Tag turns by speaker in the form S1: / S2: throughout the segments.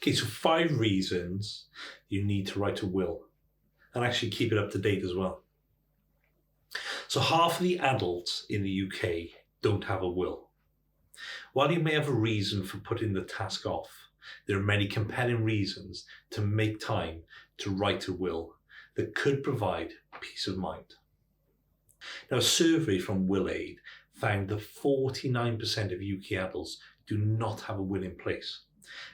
S1: Okay, so 5 reasons you need to write a will and actually keep it up to date as well. So half of the adults in the UK don't have a will. While you may have a reason for putting the task off, there are many compelling reasons to make time to write a will that could provide peace of mind. Now, a survey from WillAid found that 49% of UK adults do not have a will in place.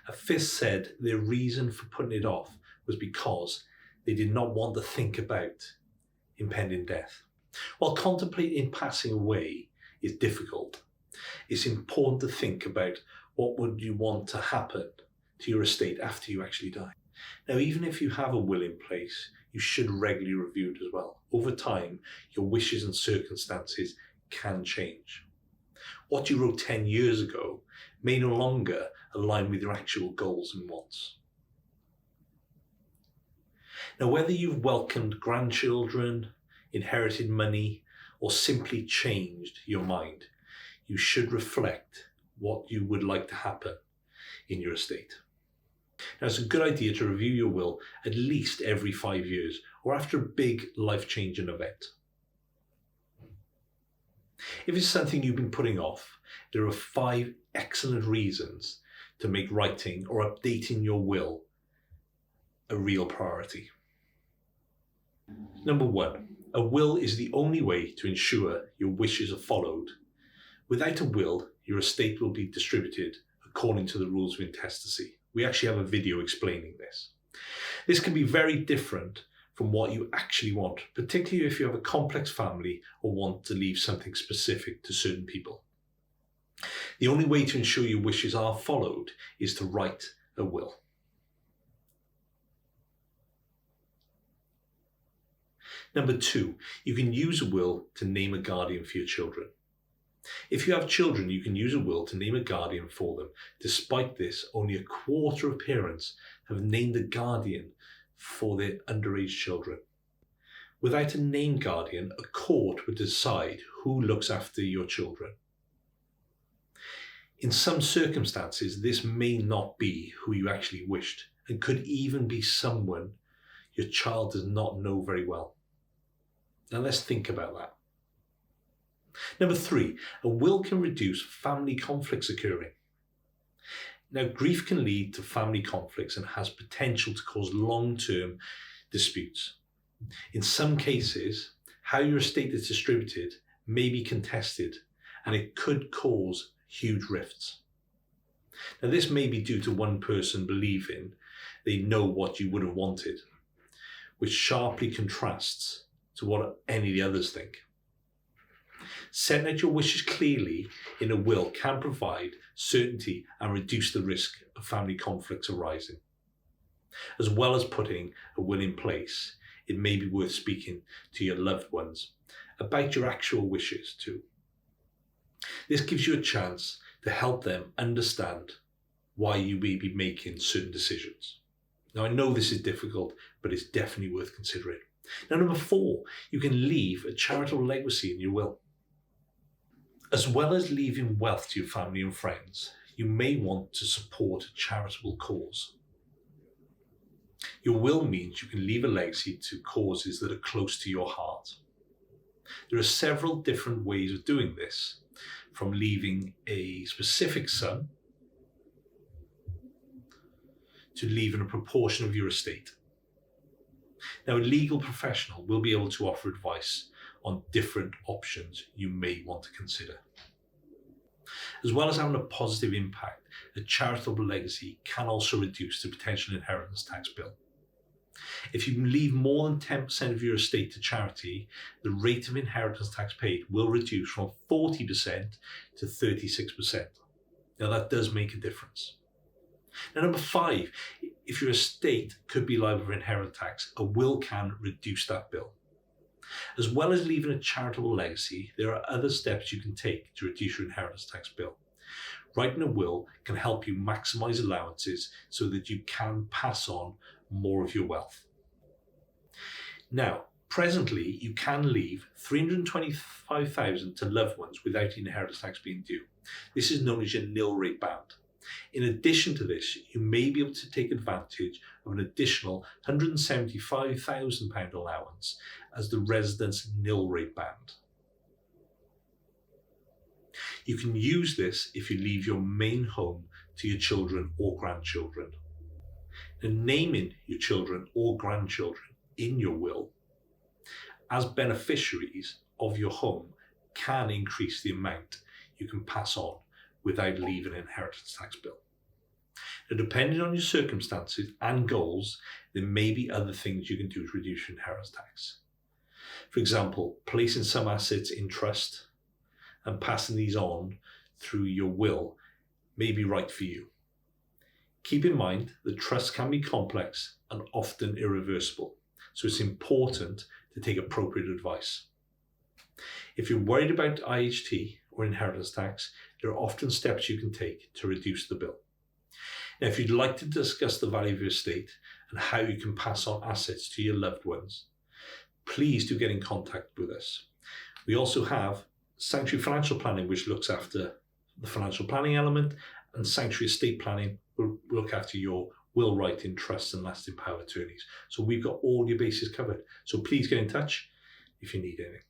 S1: A fifth said their reason for putting it off was because they did not want to think about impending death. While contemplating passing away is difficult, it's important to think about what would you want to happen to your estate after you actually die. Now, even if you have a will in place, you should regularly review it as well. Over time, your wishes and circumstances can change. What you wrote 10 years ago may no longer align with your actual goals and wants. Now, whether you've welcomed grandchildren, inherited money, or simply changed your mind, you should reflect what you would like to happen in your estate. Now, it's a good idea to review your will at least every 5 years or after a big life-changing event. If it's something you've been putting off, there are 5 excellent reasons to make writing or updating your will a real priority. Number 1, a will is the only way to ensure your wishes are followed. Without a will, your estate will be distributed according to the rules of intestacy. We actually have a video explaining this. This can be very different from what you actually want, particularly if you have a complex family or want to leave something specific to certain people. The only way to ensure your wishes are followed is to write a will. Number 2, you can use a will to name a guardian for your children. If you have children, you can use a will to name a guardian for them. Despite this, only a quarter of parents have named a guardian for their underage children. Without a named guardian, a court would decide who looks after your children. In some circumstances, this may not be who you actually wished, and could even be someone your child does not know very well. Now let's think about that. Number 3, a will can reduce family conflicts occurring. Now, grief can lead to family conflicts and has potential to cause long-term disputes. In some cases, how your estate is distributed may be contested, and it could cause huge rifts. Now, this may be due to one person believing they know what you would have wanted, which sharply contrasts to what any of the others think. Setting out your wishes clearly in a will can provide certainty and reduce the risk of family conflicts arising. As well as putting a will in place, it may be worth speaking to your loved ones about your actual wishes too. This gives you a chance to help them understand why you may be making certain decisions. Now, I know this is difficult, but it's definitely worth considering. Now, number 4, you can leave a charitable legacy in your will. As well as leaving wealth to your family and friends, you may want to support a charitable cause. Your will means you can leave a legacy to causes that are close to your heart. There are several different ways of doing this, from leaving a specific sum to leaving a proportion of your estate. Now, a legal professional will be able to offer advice on different options you may want to consider. As well as having a positive impact, a charitable legacy can also reduce the potential inheritance tax bill. If you leave more than 10% of your estate to charity, the rate of inheritance tax paid will reduce from 40% to 36%. Now, that does make a difference. Now, number 5, if your estate could be liable for inheritance tax, a will can reduce that bill. As well as leaving a charitable legacy, there are other steps you can take to reduce your inheritance tax bill. Writing a will can help you maximize allowances so that you can pass on more of your wealth. Now, presently, you can leave $325,000 to loved ones without inheritance tax being due. This is known as your nil rate band. In addition to this, you may be able to take advantage of an additional £175,000 allowance as the residence nil rate band. You can use this if you leave your main home to your children or grandchildren. Now, naming your children or grandchildren in your will as beneficiaries of your home can increase the amount you can pass on without leaving an inheritance tax bill. Now, depending on your circumstances and goals, there may be other things you can do to reduce your inheritance tax. For example, placing some assets in trust and passing these on through your will may be right for you. Keep in mind that trusts can be complex and often irreversible, so it's important to take appropriate advice. If you're worried about IHT or inheritance tax, there are often steps you can take to reduce the bill. Now, if you'd like to discuss the value of your estate and how you can pass on assets to your loved ones, please do get in contact with us. We also have Sanctuary Financial Planning, which looks after the financial planning element, and Sanctuary Estate Planning will look after your will, writing, trusts and lasting power of attorneys. So we've got all your bases covered. So please get in touch if you need anything.